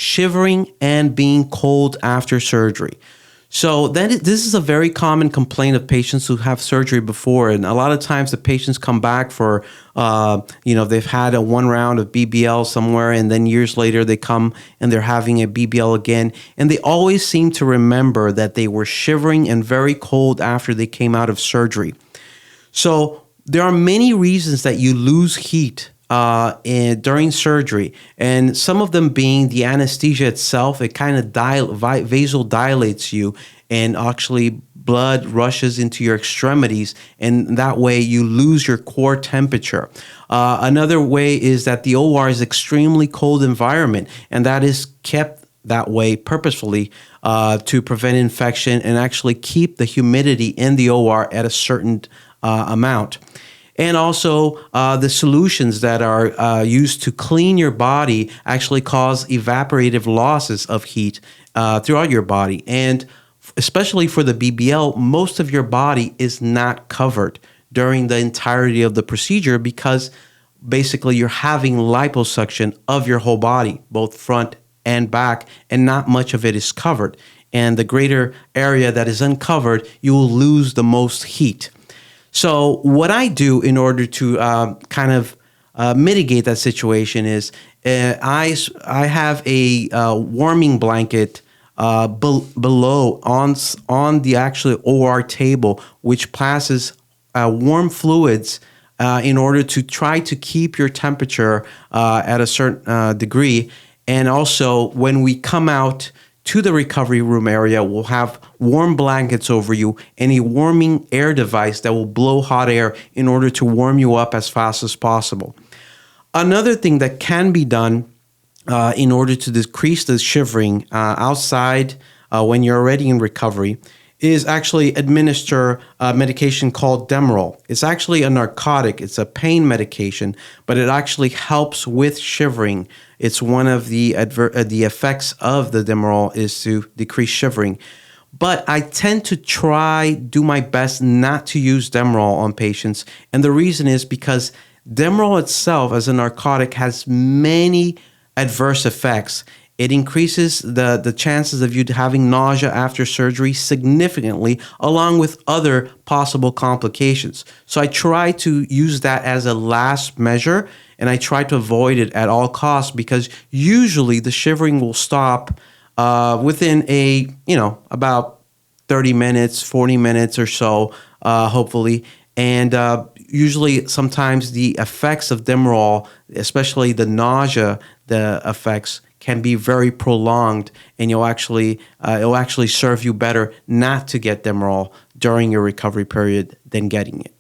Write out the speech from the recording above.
shivering, and being cold after surgery. So this is a very common complaint of patients who have surgery before, and a lot of times the patients come back for, they've had one round of BBL somewhere, and then years later they come and they're having a BBL again, and they always seem to remember that they were shivering and very cold after they came out of surgery. So there are many reasons that you lose heat during surgery, and some of them being the anesthesia itself. It kind of vasodilates you, and actually blood rushes into your extremities, and that way you lose your core temperature. Another way is that the OR is extremely cold environment, and that is kept that way purposefully to prevent infection and actually keep the humidity in the OR at a certain amount. And also the solutions that are used to clean your body actually cause evaporative losses of heat throughout your body. And especially for the BBL, most of your body is not covered during the entirety of the procedure because basically you're having liposuction of your whole body, both front and back, and not much of it is covered. And the greater area that is uncovered, you will lose the most heat. So what I do in order to mitigate that situation is I have a warming blanket below on the actual OR table, which passes warm fluids in order to try to keep your temperature at a certain degree. And also when we come out to the recovery room area, we'll have warm blankets over you and a warming air device that will blow hot air in order to warm you up as fast as possible. Another thing that can be done in order to decrease the shivering outside when you're already in recovery is actually administer a medication called Demerol. It's actually a narcotic. It's a pain medication, but it actually helps with shivering. It's one of the effects of the Demerol is to decrease shivering. But I tend to do my best not to use Demerol on patients. And the reason is because Demerol itself as a narcotic has many adverse effects. It increases the chances of you having nausea after surgery significantly, along with other possible complications. So I try to use that as a last measure, and I try to avoid it at all costs because usually the shivering will stop within about 30 minutes, 40 minutes or so, hopefully. And usually sometimes the effects of Demerol, especially the nausea, the effects can be very prolonged, and it'll actually serve you better not to get Demerol during your recovery period than getting it.